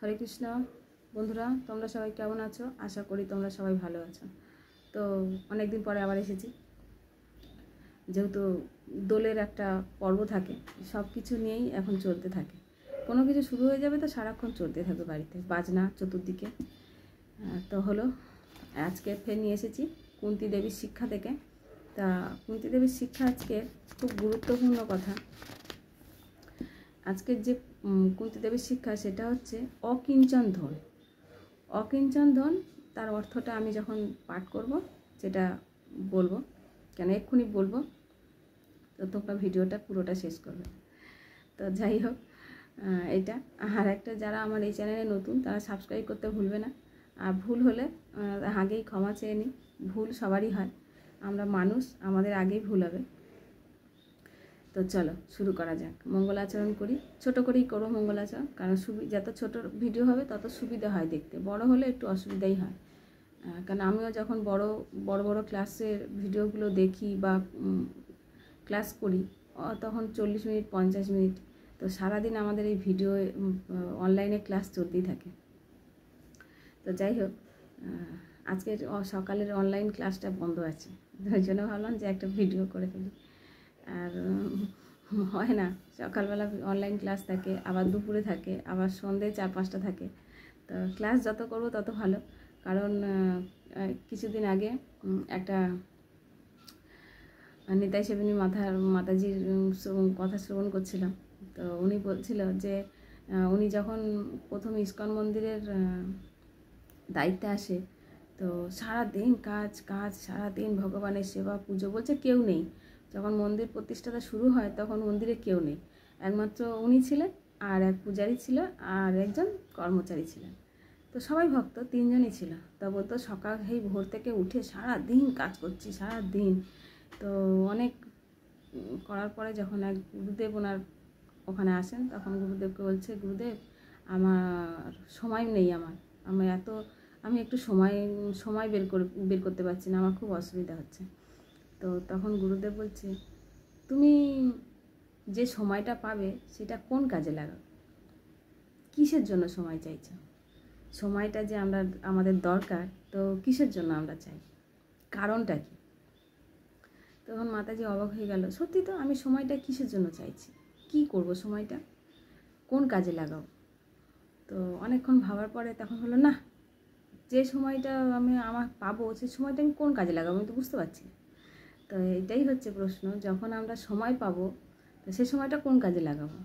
হরে কৃষ্ণ বন্ধুরা, তোমরা সবাই কেমন আছো? আশা করি তোমরা সবাই ভালো আছো। তো অনেক দিন পরে আবার এসেছি। যেহেতু দোলের একটা পর্ব থাকে, সব কিছু নিয়েই এখন চলতে থাকে। কোনো কিছু শুরু হয়ে যাবে তো সারাক্ষণ চলতে থাকবে, বাড়িতে বাজনা চতুর্দিকে। তো হলো, আজকে ফের নিয়ে এসেছি কুন্তী দেবীর শিক্ষা থেকে। তা কুন্তী দেবীর শিক্ষা আজকে খুব গুরুত্বপূর্ণ কথা। আজকের যে কুন্তী দেবীর শিক্ষা সেটা হচ্ছে অকিঞ্চন ধন। অকিঞ্চন ধন, তার অর্থটা আমি যখন পাঠ করব সেটা বলবো, কেন এক্ষুনি বলবো, তো তোমরা ভিডিওটা পুরোটা শেষ করবে। তো যাই হোক, এটা আর একটা, যারা আমার এই চ্যানেলে নতুন তারা সাবস্ক্রাইব করতে ভুলবে না। আর ভুল হলে আগেই ক্ষমা চেয়ে নিই, ভুল সবারই হয়, আমরা মানুষ, আমাদের আগেই ভুল হবে। তো চলো শুরু করা যাক। মঙ্গলাচরণ করি, ছোট করেই করো মঙ্গলাচরণ, কারণ যত ছোট ভিডিও হবে তত সুবিধা হয় দেখতে, বড় হলে একটু অসুবিধাই হয়। কারণ আমিও যখন বড় বড় ক্লাসের ভিডিওগুলো দেখি বা ক্লাস করি, তখন 40 মিনিট 50 মিনিট, তো সারাদিন আমাদের এই ভিডিও অনলাইনে ক্লাস চলতেই থাকে। তো যাই হোক, আজকের সকালের অনলাইন ক্লাসটা বন্ধ আছে, ওই জন্য ভাবলাম যে একটা ভিডিও করে ফেলি। আর হয় না, সকালবেলা অনলাইন ক্লাস থাকে, আবার দুপুরে থাকে, আবার সন্ধ্যে 4-5টা থাকে। তো ক্লাস যত করবো তত ভালো। কারণ কিছুদিন আগে একটা নিতাই সেবিনী মাতাজির কথা শ্রবণ করছিলাম। তো উনি বলছিল যে উনি যখন প্রথম ইস্কন মন্দিরের দায়িত্বে আসে, তো সারাদিন কাজ, সারাদিন ভগবানের সেবা পুজো, বলছে কেউ নেই। যখন মন্দির প্রতিষ্ঠাটা শুরু হয় তখন মন্দিরে কেউ নেই, একমাত্র উনি ছিলেন, আর এক পূজারী ছিল, আর একজন কর্মচারী ছিলেন। তো সবাই ভক্ত, 3জনই ছিল। তা বলতো সকাল ভোর থেকে উঠে সারাদিন কাজ করছি, সারাদিন। তো অনেক করার পরে যখন এক গুরুদেব ওনার ওখানে আসেন, তখন গুরুদেবকে বলছে, গুরুদেব আমার সময় নেই, আমি একটু সময় বের করতে পারছি না, আমার খুব অসুবিধা হচ্ছে। তো তখন গুরুদেব বলছে, তুমি যে সময়টা পাবে সেটা কোন কাজে লাগাও, কিসের জন্য সময় চাইছো? সময়টা যে আমাদের দরকার, তো কিসের জন্য আমরা চাই, কারণটা কি? তখন মাতাজি অবাক হয়ে গেল, সত্যি তো, আমি সময়টা কিসের জন্য চাইছি, কি করব সময়টা, কোন কাজে লাগাও? তো অনেকক্ষণ ভাবার পরে তখন হলো, না, যে সময়টা আমার পাবো সেই সময়টা আমি কোন কাজে লাগাবো, আমি তো বুঝতে পারছি না। তো এটাই হচ্ছে প্রশ্ন, যখন আমরা সময় পাবো তো সেই সময়টা কোন কাজে লাগাবো?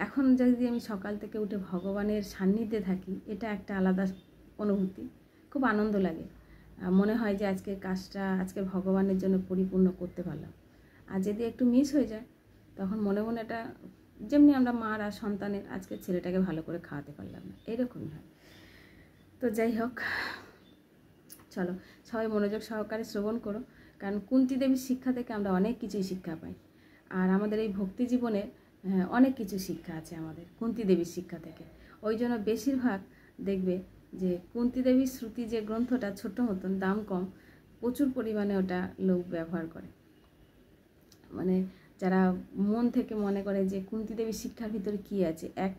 এখন যদি আমি সকাল থেকে উঠে ভগবানের সান্নিধ্যে থাকি, এটা একটা আলাদা অনুভূতি, খুব আনন্দ লাগে। মনে হয় যে আজকের কাজটা আজকে ভগবানের জন্য পরিপূর্ণ করতে পারলাম। আর যদি একটু মিস হয়ে যায়, তখন মনে মনে এটা, যেমনি আমরা মার আর সন্তানের, আজকে ছেলেটাকে ভালো করে খাওয়াতে পারলাম না, এরকমই হয়। তো যাই হোক, চলো সবাই মনোযোগ সহকারে শ্রবণ করো, কারণ কুন্তী দেবীর শিক্ষা থেকে আমরা অনেক কিছুই শিক্ষা পাই। আর আমাদের এই ভক্তি জীবনে অনেক কিছু শিক্ষা আছে আমাদের কুন্তী দেবীর শিক্ষা থেকে। ওই জন্য বেশিরভাগ দেখবে যে কুন্তী দেবীর শ্রুতি যে গ্রন্থটা, ছোট মতন, দাম কম, প্রচুর পরিমাণে ওটা লোক ব্যবহার করে। মানে যারা মন থেকে মনে করে যে কুন্তী দেবীর শিক্ষার ভিতরে কী আছে, এক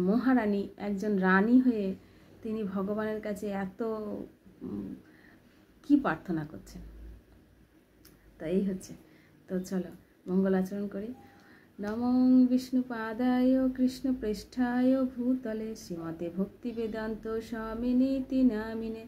মহারানী, একজন রানী হয়ে তিনি ভগবানের কাছে এত কি প্রার্থনা করছেন। তো এই হচ্ছে। তো চলো মঙ্গল আচরণ করি। নমঃ বিষ্ণুপাদায় কৃষ্ণপৃষ্ঠায় ভূতলে শ্রীমতে ভক্তিবেদান্ত স্বামিনীতি নামিনে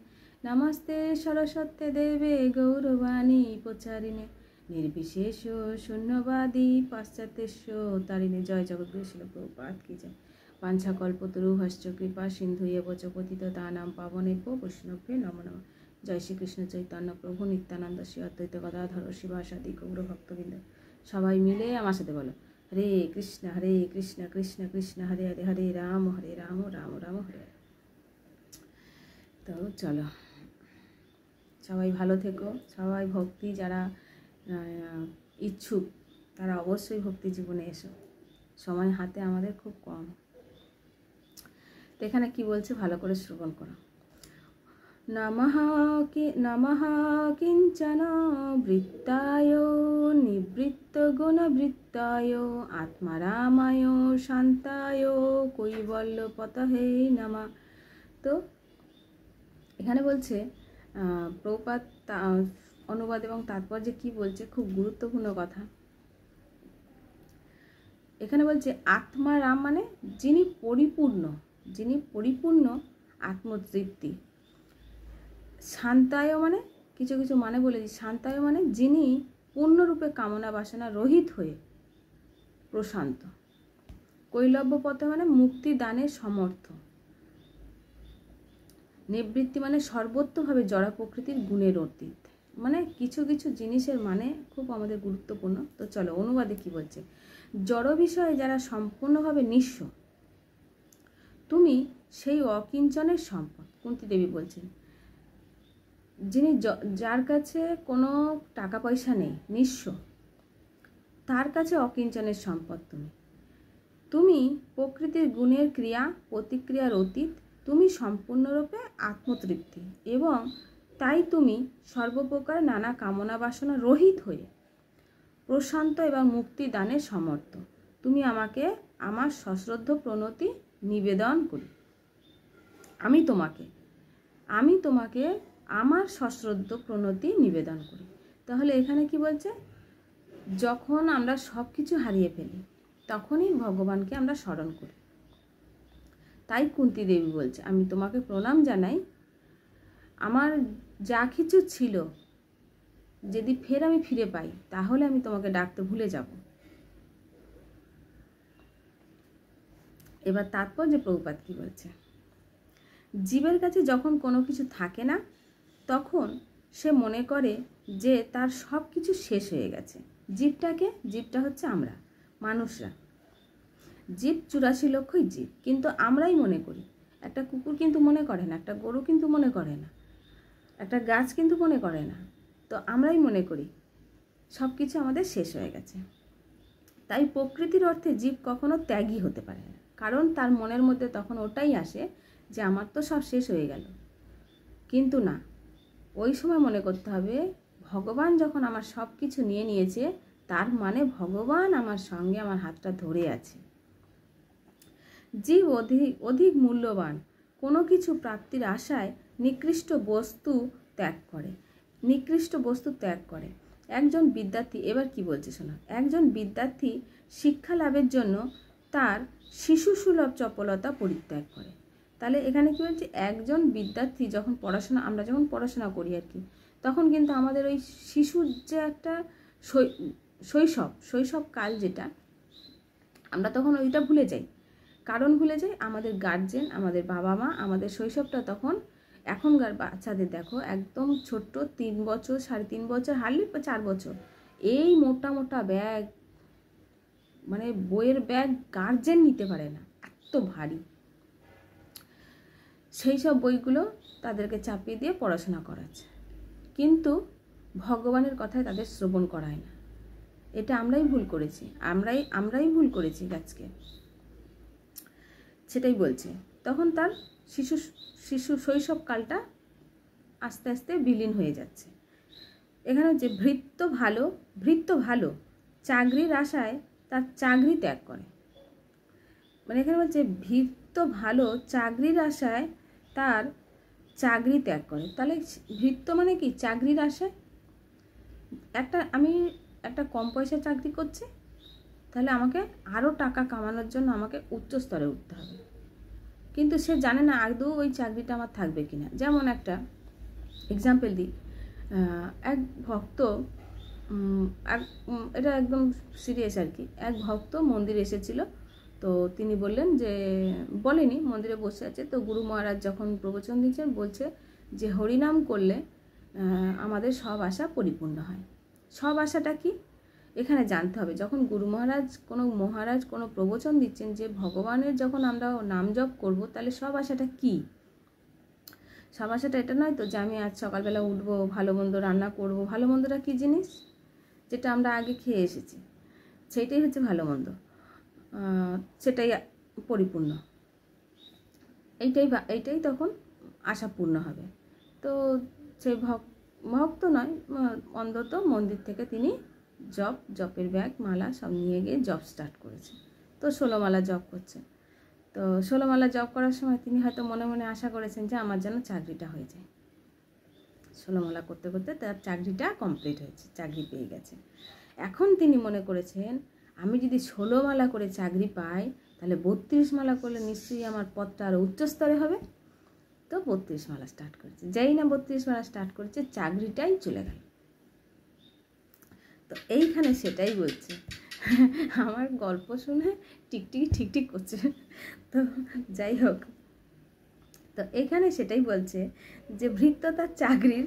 নমস্তে সরস্বতী দেবে গৌরবাণী প্রচারিণে নির্বিশেষ শূন্যবাদী পাশ্চাত্যস্য তারিণে। জয় জগদ্গুরু শিল প্রভুপাদ কি জয়। পাঞ্ছাকল্পতরুভশ্চ কৃপা সিন্ধু এব চ পতিতানাং পাবনেভ্যো বৈষ্ণবে নমো নমঃ। জয় শ্রীকৃষ্ণ চৈতন্য প্রভু নিত্যানন্দ শ্রী অদ্বৈত গদাধর শিবাসাদি গৌর ভক্তবৃন্দ। সবাই মিলে আমার সাথে বলো, হরে কৃষ্ণ কৃষ্ণ কৃষ্ণ হরে হরে, হরে রাম রাম রাম হরে হরে। তো চলো সবাই ভালো থেকো। সবাই ভক্তি যারা ইচ্ছুক তারা অবশ্যই ভক্তি জীবনে এসো, সময় হাতে আমাদের খুব কম। তো এখানে কি বলছে ভালো করে শ্রবণ করো। নমঃ কিঞ্চন বৃত্তায় নিবৃত্তগুণবৃত্তায় আত্মারামায় শান্তায় কৈবল্যপতহে নমঃ। তো এখানে বলছে প্রভুপাদ অনুবাদ এবং তাৎপর্যে কি বলছে, খুব গুরুত্বপূর্ণ কথা। এখানে বলছে আত্মারাম মানে যিনি পরিপূর্ণ আত্মতৃপ্তি। শান্তায় মানে কিছু কিছু মানে বলেছি, শান্তায় মানে যিনি পূর্ণরূপে কামনা বাসনা রহিত হয়ে প্রশান্ত। কৈলব্যপথে মানে মুক্তি দানের সমর্থ। নিবৃত্তি মানে সর্বত্রভাবে জড়া প্রকৃতির গুণের অতীত। মানে কিছু কিছু জিনিসের মানে খুব আমাদের গুরুত্বপূর্ণ। তো চলো অনুবাদে কি বলছে। জড় বিষয়ে যারা সম্পূর্ণভাবে নিঃস্ব, তুমি সেই অকিঞ্চনের সম্পদ। কুন্তী দেবী বলছেন, যিনি যার কাছে কোনো টাকা পয়সা নেই, নিঃস্ব, তার কাছে অকিঞ্চনের সম্পদ তুমি প্রকৃতির গুণের ক্রিয়া প্রতিক্রিয়ার অতীত, তুমি সম্পূর্ণরূপে আত্মতৃপ্তি এবং তাই তুমি সর্বপ্রকার নানা কামনা বাসনা রহিত হয়ে প্রশান্ত এবং মুক্তি দানের সমর্থ। তুমি আমাকে আমার সশ্রদ্ধ প্রণতি নিবেদন করি। আমি তোমাকে আমার সশ্রদ্ধ প্রণতি নিবেদন করি। তাহলে এখানে কি বলছে, যখন আমরা সব কিছু হারিয়ে ফেলি তখনই ভগবানকে আমরা স্মরণ করি। তাই কুন্তী দেবী বলছে, আমি তোমাকে প্রণাম জানাই। আমার যা কিছু ছিল যদি আমি ফিরে পাই তাহলে আমি তোমাকে ডাকতে ভুলে যাব। এবার তাৎপর্য প্রভুপাদ কি বলছে, জীবের কাছে যখন কোনো কিছু থাকে না তখন সে মনে করে যে তার সব কিছু শেষ হয়ে গেছে। জীবটা হচ্ছে আমরা মানুষরা। জীব 84 লক্ষই জীব, কিন্তু আমরাই মনে করি। একটা কুকুর কিন্তু মনে করে না, একটা গরু কিন্তু মনে করে না, একটা গাছ কিন্তু মনে করে না। তো আমরাই মনে করি সব কিছু আমাদের শেষ হয়ে গেছে। তাই প্রকৃতির অর্থে জীব কখনো ত্যাগী হতে পারে না, কারণ তার মনের মধ্যে তখন ওটাই আসে যে আমার তো সব শেষ হয়ে গেল। কিন্তু না, ওই সময় মনে করতে হবে ভগবান যখন আমার সব কিছু নিয়ে নিয়েছে, তার মানে ভগবান আমার সঙ্গে আমার হাতটা ধরে আছে। জীব অধিক মূল্যবান কোনো কিছু প্রাপ্তির আশায় নিকৃষ্ট বস্তু ত্যাগ করে। একজন বিদ্যার্থী, এবার কি বলছে শোনা, একজন বিদ্যার্থী শিক্ষা লাভের জন্য তার শিশুসুলভ চপলতা পরিত্যাগ করে। তাহলে এখানে কি বলছে, একজন বিদ্যার্থী যখন আমরা যখন পড়াশোনা করি আর কি, তখন কিন্তু আমাদের ওই শিশুর যে একটা শৈশব কাল, যেটা আমরা তখন ওইটা ভুলে যাই। কারণ ভুলে যাই আমাদের গার্জেন, আমাদের বাবা মা, আমাদের শৈশবটা তখন। এখনকার বাচ্চাদের দেখো একদম ছোট্ট 3 বছর 3.5 বছর, হার্ডলি 4 বছর, এই মোটা মোটা ব্যাগ, মানে বইয়ের ব্যাগ গার্জেন নিতে পারে না, এত ভারী। সেই সব বইগুলো তাদেরকে চাপিয়ে দিয়ে পড়াশোনা করাচ্ছে, কিন্তু ভগবানের কথায় তাদের শ্রবণ করায় না। এটা আমরাই ভুল করেছি, আমরাই ভুল করেছি আজকে। সেটাই বলছে, তখন তার শিশু শৈশবকালটা আস্তে আস্তে বিলীন হয়ে যাচ্ছে। এখানে হচ্ছে ভৃত্য ভালো চাকরির আশায় তার চাকরি ত্যাগ করে। মানে এখানে বলছে ভৃত্য ভালো চাকরির আশায় তার চাকরি ত্যাগ করে। তাহলে ভৃত্য মানে কি, চাকরির আশায়। আমি একটা কম পয়সা চাকরি করছি, তাহলে আমাকে আরও টাকা কামানোর জন্য আমাকে উচ্চ স্তরে উঠতে হবে, কিন্তু সে জানে না আদৌ ওই চাকরিটা আমার থাকবে কিনা। যেমন একটা এক্সাম্পল দিই, এক ভক্ত, এটা একদম সিরিয়াস আর কি, এক ভক্ত মন্দিরে এসেছিল। তো তিনি বললেন যে, বলেনি, মন্দিরে বসে আছে। তো গুরু মহারাজ যখন প্রবচন দিচ্ছেন, বলছে যে হরিনাম করলে আমাদের সব আশা পরিপূর্ণ হয়। সব আশাটা কি এখানে জানতে হবে। যখন গুরু মহারাজ কোনো প্রবচন দিচ্ছেন যে ভগবানের যখন আমরা নাম জপ করব, তাহলে সব আশাটা কি? সব আশাটা এটা নয় তো যে আমি আজ সকালবেলা উঠবো, ভালো মন্দ রান্না করব। ভালো মন্দটা কী জিনিস? যেটা আমরা আগে খেয়ে এসেছি, সেইটাই হচ্ছে ভালো মন্দ, সেটাই পরিপূর্ণ। এইটাই তখন আশা পূর্ণ হবে। তো সেই ভক্ত নয়, অন্তত মন্দির থেকে তিনি জপের ব্যাগ মালা সব নিয়ে গিয়ে জপ স্টার্ট করেছে। তো 16 মালা জপ করছে। তো 16 মালা জপ করার সময় তিনি হয়তো মনে মনে আশা করেছেন যে আমার যেন চাকরিটা হয়ে যায়। 16 মালা করতে করতে তার চাকরিটা কমপ্লিট হয়েছে, চাকরি পেয়ে গেছে। এখন তিনি মনে করেছেন আমি যদি 16 মালা করে চাকরি পাই তাহলে 32 মালা করলে নিশ্চয়ই আমার পদটা আরও উচ্চস্তরে হবে। তো 32 মালা স্টার্ট করেছে। যেই না 32 মালা স্টার্ট করেছে চাকরিটাই চলে গেল। তো এইখানে সেটাই বলছে, আমার গল্প শুনে টিকটিকি ঠিকঠিক করছে। তো যাই হোক, তো এখানে সেটাই বলছে যে ভৃত্য তার চাকরির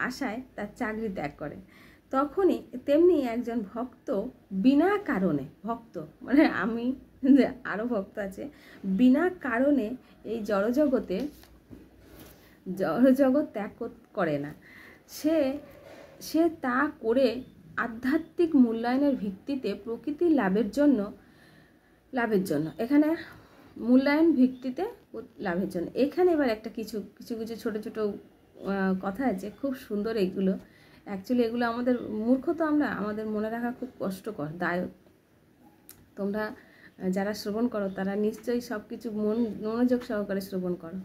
আশায় তার চাকরি ত্যাগ করে। তখনই তেমনি একজন ভক্ত বিনা কারণে, ভক্ত মানে আমি, আরও ভক্ত আছে, বিনা কারণে এই জড়জগৎ ত্যাগ করে না। সে তা করে আধ্যাত্মিক মূল্যায়নের ভিত্তিতে প্রকৃতির লাভের জন্য এখানে মূল্যায়ন ভিত্তিতে লাভের জন্য। এখানে এবার একটা কিছু ছোট ছোট কথা আছে, খুব সুন্দর এগুলো। অ্যাকচুয়ালি এগুলো আমাদের মূর্খ, তো আমাদের মনে রাখা খুব কষ্টকর, দায়ক। তোমরা যারা শ্রবণ করো তারা নিশ্চয়ই সব কিছু মনোযোগ সহকারে শ্রবণ করো।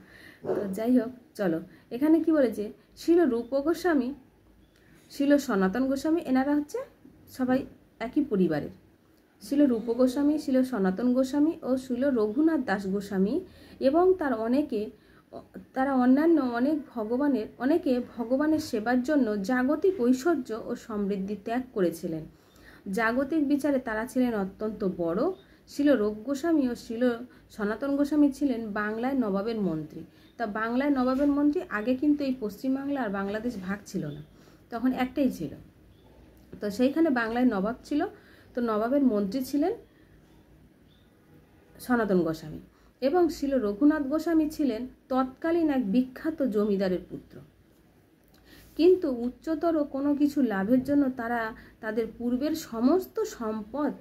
তো যাই হোক, চলো এখানে কি বলেছে, শিল রূপ গোস্বামী, শিল সনাতন গোস্বামী, এনারা হচ্ছে সবাই একই পরিবারের। শিল রূপ গোস্বামী, শিল সনাতন গোস্বামী ও শিল রঘুনাথ দাস গোস্বামী এবং তারা অন্যান্য অনেকে ভগবানের সেবার জন্য জাগতিক ঐশ্বর্য ও সমৃদ্ধি ত্যাগ করেছিলেন। জাগতিক বিচারে তারা ছিলেন অত্যন্ত বড়। শিল রূপ গোস্বামী ও শিল সনাতন গোস্বামী ছিলেন বাংলায় নবাবের মন্ত্রী। তা বাংলায় নবাবের মন্ত্রী, আগে কিন্তু এই পশ্চিমবাংলা আর বাংলাদেশ ভাগ ছিল না, তখন একটাই ছিল। তো সেইখানে বাংলায় নবাব ছিল, তো নবাবের মন্ত্রী ছিলেন সনাতন গোস্বামী এবং শিল রঘুনাথ গোস্বামী ছিলেন তৎকালীন এক বিখ্যাত জমিদারের পুত্র। কিন্তু উচ্চতর কোনো কিছু লাভের জন্য তারা তাদের পূর্বের সমস্ত সম্পদ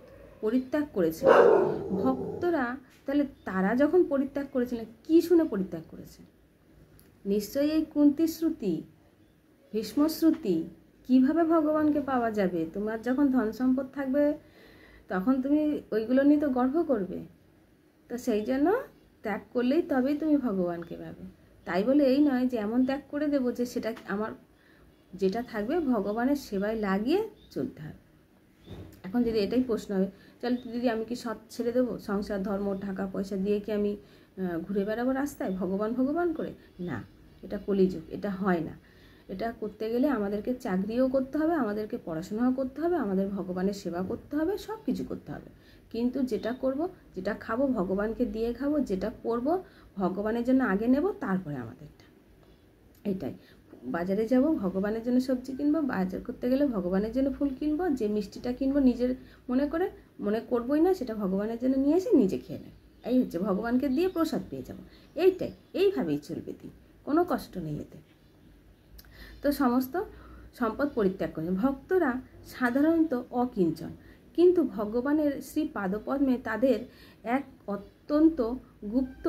পরিত্যাগ করেছিলেন। ভক্তরা তাহলে তারা যখন পরিত্যাগ করেছিলেন, কি শুনে পরিত্যাগ করেছে? নিশ্চয়ই এই কুন্তী শ্রুতি, ভীষ্মশ্রুতি, কিভাবে ভগবানকে পাওয়া যাবে। তোমার যখন ধন সম্পদ থাকবে তখন তুমি ওইগুলো নিয়ে তো গর্ব করবে। তো সেই জন্য ত্যাগ করলেই তবেই তুমি ভগবানকে পাবে। তাই বলে এই নয় যে এমন ত্যাগ করে দেবো যে সেটা আমার, যেটা থাকবে ভগবানের সেবায় লাগিয়ে চলতে হবে। এখন যদি এটাই প্রশ্ন হবে, চল দিদি আমি কি সৎ ছেড়ে দেবো, সংসার ধর্ম টাকা পয়সা দিয়ে কি আমি ঘুরে বেড়াবো রাস্তায় ভগবান করে? না, এটা কলিযুগ, এটা হয় না। এটা করতে গেলে আমাদেরকে চাকরিও করতে হবে, আমাদেরকে পড়াশোনাও করতে হবে, আমাদের ভগবানের সেবা করতে হবে, সব কিছু করতে হবে। কিন্তু যেটা করব, যেটা খাবো ভগবানকে দিয়ে খাবো, যেটা পরবো ভগবানের জন্য আগে নেব, তারপরে আমাদেরটা। এটাই, বাজারে যাব ভগবানের জন্য সবজি কিনবো, বাজার করতে গেলে ভগবানের জন্য ফুল কিনবো, যে মিষ্টিটা কিনবো নিজের মনে করবোই না, সেটা ভগবানের জন্য নিয়ে এসে নিজে খেয়ে নেয়। এই হচ্ছে ভগবানকে দিয়ে প্রসাদ পেয়ে যাবো। এইভাবেই চলবে, কোনো কষ্ট নেই এতে। তো সমস্ত সম্পদ পরিত্যাগ করেন। ভক্তরা সাধারণত অকিঞ্চন, কিন্তু ভগবানের শ্রী পাদপদ্মে তাদের এক অত্যন্ত গুপ্ত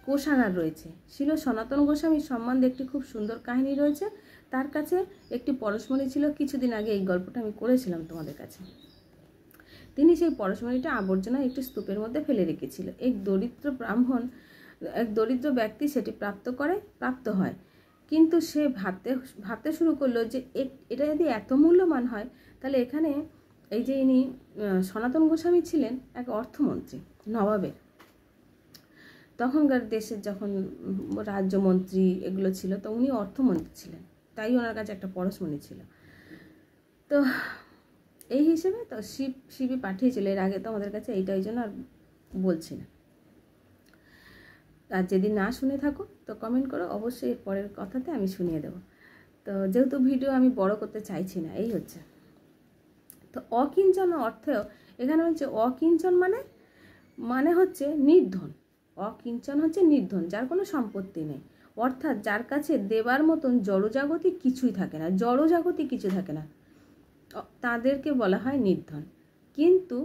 কোষাগার রয়েছে। শিল সনাতন গোস্বামীর সম্বন্ধে একটি খুব সুন্দর কাহিনী রয়েছে। তার কাছে একটি পরশমণি ছিল। কিছুদিন আগে এই গল্পটা আমি করেছিলাম তোমাদের কাছে। তিনি সেই পরশমণিটা আবর্জনা একটি স্তূপের মধ্যে ফেলে রেখেছিল। এক দরিদ্র ব্যক্তি সেটি প্রাপ্ত হয়, কিন্তু সে ভাবতে শুরু করলো যে এটা যদি এত মূল্যবান হয় তাহলে এখানে এই যে ইনি সনাতন গোস্বামী ছিলেন এক অর্থমন্ত্রী, নবাবের, তখনকার দেশের যখন রাজ্যমন্ত্রী এগুলো ছিল, তো উনি অর্থমন্ত্রী ছিলেন, তাই ওনার কাছে একটা পরশমণি ছিল। তো এই হিসেবে তো শিবই পাঠিয়েছিল। এর আগে তো আমাদের কাছে এইটাই জন্য আর বলছি না। আর যদি না শুনে থাকো তো কমেন্ট করো, অবশ্যই পরের কথাতে আমি শুনিয়ে দেবো। তো যেহেতু ভিডিও আমি বড় করতে চাইছি না, এই হচ্ছে। তো অকিঞ্চন অর্থেও এখানে হচ্ছে অকিঞ্চন মানে হচ্ছে নির্ধন। অকিঞ্চন হচ্ছে নির্ধন, যার কোনো সম্পত্তি নেই, অর্থাৎ যার কাছে দেবার মতন জড়জাগতিক কিছুই থাকে না, কিছু থাকে না, তাদেরকে বলা হয় নির্ধন। কিন্তু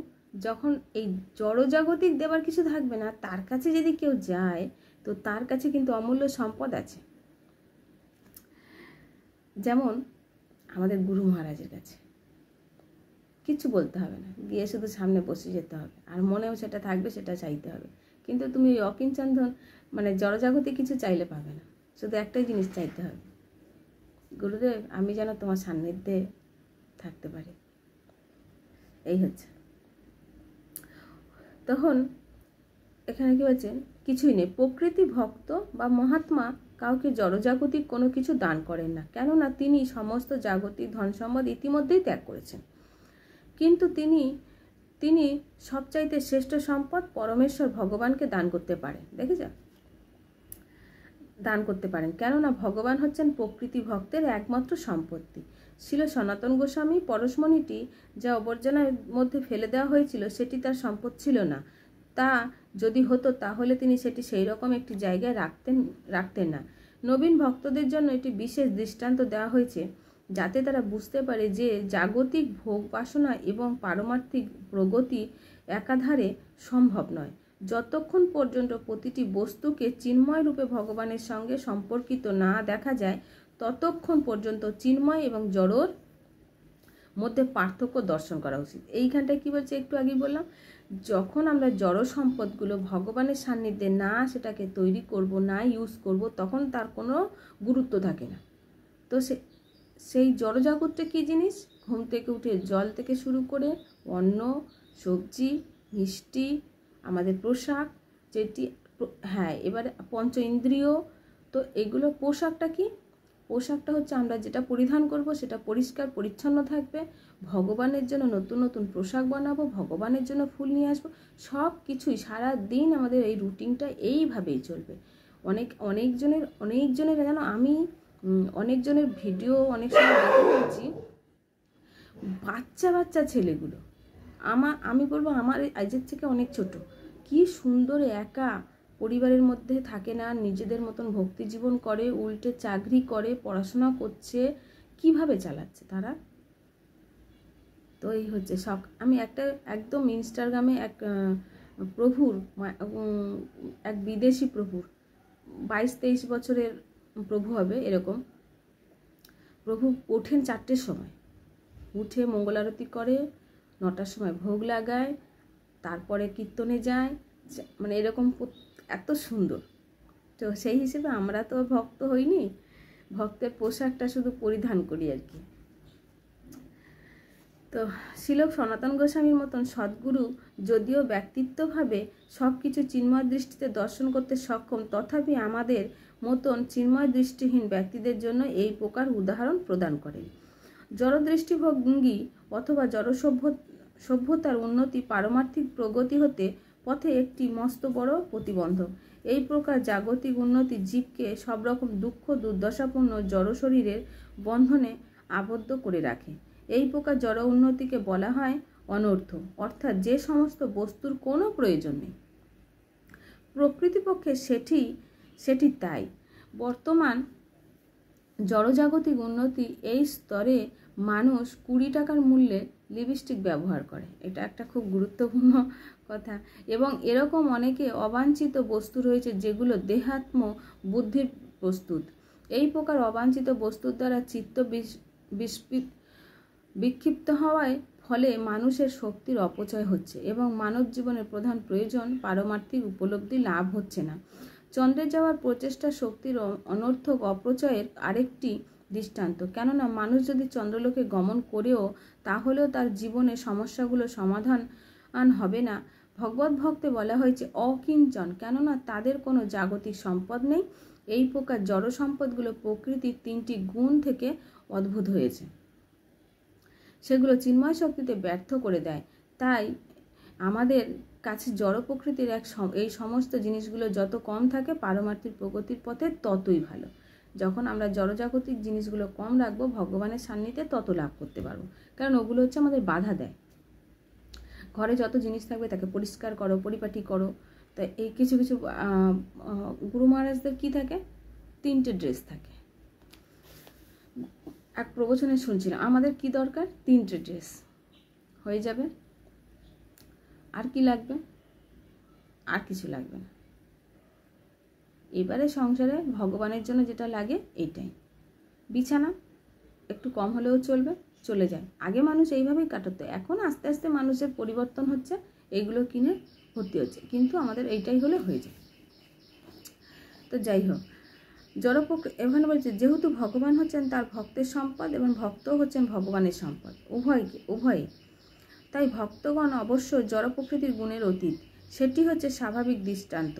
যখন এই জড়জাগতিক দেবার কিছু থাকবে না, তার কাছে যদি কেউ যায় তো তার কাছে কিন্তু অমূল্য সম্পদ আছে। যেমন আমাদের গুরু মহারাজের কাছে কিচ্ছু বলতে হবে না, গিয়ে শুধু সামনে বসে যেতে হবে, আর মনেও সেটা থাকবে, সেটা চাইতে হবে। কিন্তু তুমি ওই অকিঞ্চন মানে জড়জাগতিক কিছু চাইলে পাবে না, শুধু একটাই জিনিস চাইতে হবে, গুরুদেব আমি যেন তোমার সান্নিধ্যে থাকতে পারি। এই হচ্ছে। তখন এখানে কি বলছে, কিছুই নেই, প্রকৃতি ভক্ত বা মহাত্মা কাউকে জড়জাগতিক কোনো কিছু দান করেন না, কেননা তিনি সমস্ত জাগতিক ধন সম্পদ ইতিমধ্যেই ত্যাগ করেছেন। কিন্তু তিনি সবচাইতে শ্রেষ্ঠ সম্পদ পরমেশ্বর ভগবানকে দান করতে পারেন। দেখেছ, দান করতে পারেন, কেননা ভগবান হচ্ছেন প্রকৃতি ভক্তের একমাত্র সম্পত্তি। ছিল সনাতন গোস্বামী পরশমণিটি যা আবর্জনার মধ্যে ফেলে দেওয়া হয়েছিল সেটি তার সম্পদ ছিল না। তা যদি হতো তাহলে তিনি সেটি সেই রকম একটি জায়গায় রাখতেন না। নবীন ভক্তদের জন্য এটি বিশেষ দৃষ্টান্ত দেওয়া হয়েছে, যাতে তারা বুঝতে পারে যে জাগতিক ভোগ বাসনা এবং পারমার্থিক প্রগতি একাধারে সম্ভব নয়। যতক্ষণ পর্যন্ত প্রতিটি বস্তুকে চিন্ময় রূপে ভগবানের সঙ্গে সম্পর্কিত না দেখা যায়, ততক্ষণ পর্যন্ত চিন্ময় এবং জড়র মধ্যে পার্থক্য দর্শন করা উচিত। এইখানটায় কী বলছে, একটু আগেই বললাম, যখন আমরা জড় সম্পদগুলো ভগবানের সান্নিধ্যে না সেটাকে তৈরি করব, না ইউজ করব, তখন তার কোনো গুরুত্ব থাকে না। তো সেই জড়জগৎটা কী জিনিস, ঘুম থেকে উঠে জল থেকে শুরু করে অন্ন, সবজি, মিষ্টি, আমাদের পোশাক, যেটি হ্যাঁ এবার পঞ্চ ইন্দ্রিয়, তো এগুলো পোশাকটা কি, পোশাকটা হচ্ছে আমরা যেটা পরিধান করব সেটা পরিষ্কার পরিচ্ছন্ন থাকবে, ভগবানের জন্য নতুন নতুন পোশাক বানাবো, ভগবানের জন্য ফুল নিয়ে আসবো, সব কিছুই সারা দিন আমাদের এই রুটিনটা এইভাবেই চলবে। অনেকজনের যেন আমি অনেকজনের ভিডিও অনেক সময় দেখে ফেলছি, বাচ্চা ছেলেগুলো, আমি বলবো আমার আজের থেকে অনেক ছোট, কি সুন্দর একা পরিবারের মধ্যে থাকে না, নিজেদের মতন ভক্তি জীবন করে, উল্টে চাকরি করে, পড়াশোনা করছে, কিভাবে চালাচ্ছে তারা। তো এই হচ্ছে শখ। আমি একদম ইনস্টাগ্রামে প্রভুর এক বিদেশি প্রভুর 22-23 বছরের প্রভু হবে এরকম, প্রভু ওঠেন 4টের সময়, উঠে মঙ্গল আরতি করে, 9টার সময় ভোগ লাগায়, তারপরে কীর্তনে যায়, মানে এরকম এত সুন্দর। তো সেই হিসেবে আমরা তো ভক্ত হইনি, ভক্তের পোশাকটা শুধু পরিধান করি আর কি। তো শ্রীল সনাতন গোস্বামীর মতন সদ্গুরু যদিও ব্যক্তিত্বভাবে সব কিছু চিন্ময় দৃষ্টিতে দর্শন করতে সক্ষম, তথাপি আমাদের মতন চিন্ময় দৃষ্টিহীন ব্যক্তিদের জন্য এই প্রকার উদাহরণ প্রদান করেন। জড়দৃষ্টিভঙ্গি অথবা সভ্যতার উন্নতি পারমার্থিক প্রগতি হতে পথে একটি মস্ত বড় প্রতিবন্ধক। এই প্রকার জাগতিক উন্নতি জীবকে সব রকম দুঃখ দুর্দশাপূর্ণ জড় শরীরের বন্ধনে আবদ্ধ করে রাখে। এই প্রকার জড় উন্নতিকে বলা হয় অনর্থ, অর্থাৎ যে সমস্ত বস্তুর কোনো প্রয়োজন নেই। প্রকৃতপক্ষে সেটি তাই। বর্তমান জড়জাগতিক উন্নতি এই স্তরে মানুষ 20 টাকার মূল্যে লিপস্টিক ব্যবহার করে, এটা একটা খুব গুরুত্বপূর্ণ কথা। এবং এরকম অনেকে অবাঞ্ছিত বস্তু রয়েছে যেগুলো দেহাত্ম বুদ্ধির প্রস্তুত। এই প্রকার অবাঞ্ছিত বস্তুর দ্বারা চিত্ত বিক্ষিপ্ত হওয়ায় ফলে মানুষের শক্তির অপচয় হচ্ছে এবং মানব জীবনের প্রধান প্রয়োজন পারমার্থিক উপলব্ধি লাভ হচ্ছে না। চন্দ্রে যাওয়ার প্রচেষ্টা শক্তির অনর্থক অপচয়ের আরেকটি দৃষ্টান্ত। কেননা মানুষ যদি চন্দ্রলোকে গমন করেও তাহলেও তার জীবনের সমস্যাগুলো সমাধান হবে না। ভগবত ভক্তে বলা হয়েছে অকিঞ্চন, কেননা তাদের কোনো জাগতিক সম্পদ নেই। এই প্রকার জড় সম্পদগুলো প্রকৃতির 3টি গুণ থেকে উদ্ভূত হয়েছে, সেগুলো চিন্ময় শক্তিতে ব্যর্থ করে দেয়। তাই আমাদের কাছে জড় প্রকৃতির এই সমস্ত জিনিসগুলো যত কম থাকে পারমার্থিক প্রগতির পথে ততই ভালো। যখন আমরা জড়জাগতিক জিনিসগুলো কম রাখবো ভগবানের সান্নিধ্যে তত লাভ করতে পারবো, কারণ ওগুলো হচ্ছে আমাদের বাধা দেয়। ঘরে যত জিনিস থাকবে তাকে পরিষ্কার করো, পরিপাটি করো। তাই এই কিছু গুরু মহারাজদের কী থাকে, 3টে ড্রেস থাকে। এক প্রবচনে শুনছিলাম আমাদের কি দরকার, 3টে ড্রেস হয়ে যাবে, আর কি লাগবে, আর কিছু লাগবে না। এবারে সংসারে ভগবানের জন্য যেটা লাগে এইটাই, বিছানা একটু কম হলেও চলবে, চলে যায়। আগে মানুষ এইভাবেই কাটাতো, এখন আস্তে আস্তে মানুষের পরিবর্তন হচ্ছে, এইগুলো কিনে ভর্তি হচ্ছে, কিন্তু আমাদের এইটাই হলে হয়ে যায়। তো যাই হোক, এখানে বলছে যেহেতু ভগবান হচ্ছেন তার ভক্তের সম্পদ এবং ভক্তও হচ্ছেন ভগবানের সম্পদ, উভয়ই। তাই ভক্তগণ অবশ্য জড় প্রকৃতির গুণের অতীত, সেটি হচ্ছে স্বাভাবিক দৃষ্টান্ত।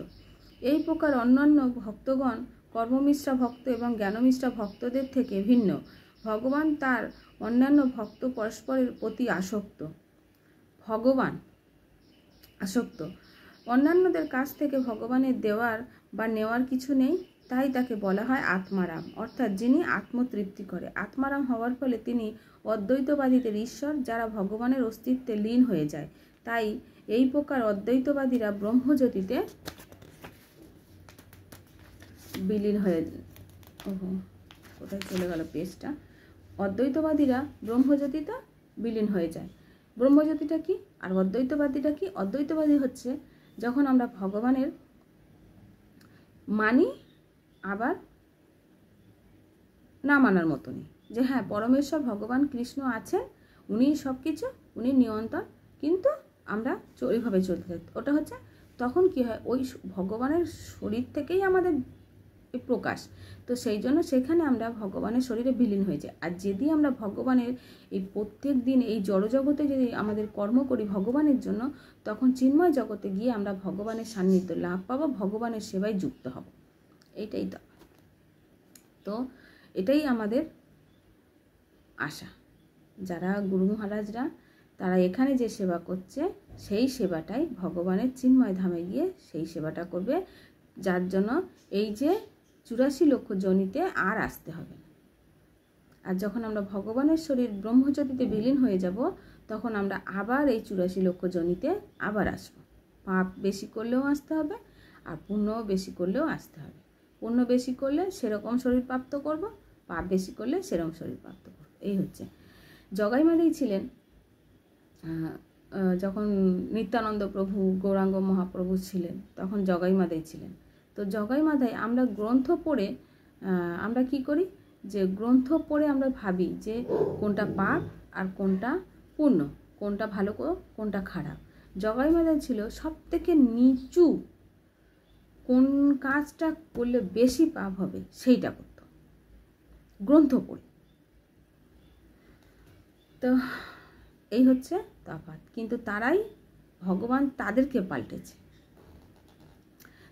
এই প্রকার অন্যান্য ভক্তগণ কর্মমিশ্রা ভক্ত এবং জ্ঞানমিশ্রা ভক্তদের থেকে ভিন্ন। ভগবান তার অন্যান্য ভক্ত পরস্পরের প্রতি আসক্ত। অন্যান্যদের কাছ থেকে ভগবানের দেওয়ার বা নেওয়ার কিছু নেই, তাই তাকে বলা হয় আত্মারাম, অর্থাৎ যিনি আত্মতৃপ্তি করে। আত্মারাম হওয়ার ফলে তিনি অদ্বৈতবাদীদের ঈশ্বর, যারা ভগবানের অস্তিত্বে লীন হয়ে যায়। তাই এই প্রকার অদ্বৈতবাদীরা ব্রহ্মজ্যোতিতে বিলীন হয়ে কোথায় চলে গেল পেজটা, অদ্বৈতবাদীরা ব্রহ্মজ্যোতিতে বিলীন হয়ে যায়। ব্রহ্মজ্যোতিটা কি আর অদ্বৈতবাদীটা কি? অদ্বৈতবাদী হচ্ছে যখন আমরা ভগবানের মানি আবার না মানার মতনই, যে হ্যাঁ পরমেশ্বর ভগবান কৃষ্ণ আছেন, উনি সব কিছু, উনি নিয়ন্ত্রণ, কিন্তু আমরা ওইভাবে চলতে থাকি। ওটা হচ্ছে তখন কি হয়, ওই ভগবানের শরীর থেকেই আমাদের প্রকাশ, তো সেই জন্য সেখানে আমরা ভগবানের শরীরে বিলীন হয়ে যাই। আর যদি আমরা ভগবানের এই প্রত্যেক দিন এই জড়জগতে যদি আমাদের কর্ম করি ভগবানের জন্য, তখন চিন্ময় জগতে গিয়ে আমরা ভগবানের সান্নিধ্য লাভ পাবো, ভগবানের সেবায় যুক্ত হব। এইটাই তো এটাই আমাদের আশা। যারা গুরু মহারাজরা তারা এখানে যে সেবা করছে, সেই সেবাটাই ভগবানের চিন্ময় ধামে গিয়ে সেই সেবাটা করবে, যার জন্য এই যে 84 লক্ষ জনিতে আর আসতে হবে না। আর যখন আমরা ভগবানের শরীর ব্রহ্মজ্যোতিতে বিলীন হয়ে যাব, তখন আমরা আবার এই 84 লক্ষ জনিতে আবার আসব। পাপ বেশি করলেও আসতে হবে, আর পুণ্যও বেশি করলেও আসতে হবে। পুণ্য বেশি করলে সেরকম শরীর প্রাপ্ত করব, পাপ বেশি করলে সেরকম শরীর প্রাপ্ত করব। এই হচ্ছে জগাই মাদেই ছিলেন যখন নিত্যানন্দ প্রভু গৌরাঙ্গ মহাপ্রভু ছিলেন, তখন জগাই মাদেই ছিলেন। তো জগাই মাদায় আমরা গ্রন্থ পড়ে আমরা কি করি, যে গ্রন্থ পড়ে আমরা ভাবি যে কোনটা পাপ আর কোনটা পুণ্য, কোনটা ভালো কোনটা খারাপ। জগাই মাদায় ছিল সব থেকে নিচু, কোন কাজটা করলে বেশি পাপ হবে সেইটা করত গ্রন্থ পড়ে। তো এই হচ্ছে তফাৎ, কিন্তু তারাই ভগবান তাদেরকে পাল্টেছে।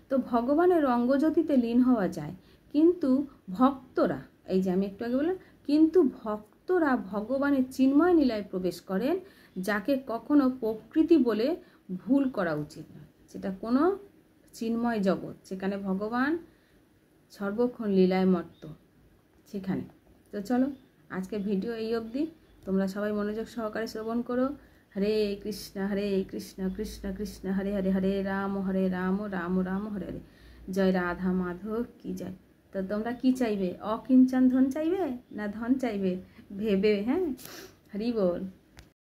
তো ভগবানের অঙ্গজ্যোতিতে লীন হওয়া যায়, কিন্তু ভক্তরা, এই যে আমি একটু আগে বললাম, কিন্তু ভক্তরা ভগবানের চিন্ময় লীলায় প্রবেশ করেন, যাকে কখনো প্রকৃতি বলে ভুল করা উচিত নয়। সেটা কোনো চিন্ময় জগৎ, সেখানে ভগবান সর্বক্ষণ লীলায় মত্ত সেখানে। তো চলো আজকে ভিডিও এই অবধি, তোমরা সবাই মনোযোগ সহকারে শ্রবণ করো। হরে কৃষ্ণ কৃষ্ণ কৃষ্ণ হরে হরে, হরে রাম রাম রাম হরে হরে। জয় রাধা মাধব কি জয়। তো তোমরা কি চাইবে, অকিঞ্চন ধন চাইবে না ধন চাইবে ভেবে, হ্যাঁ হরি বল।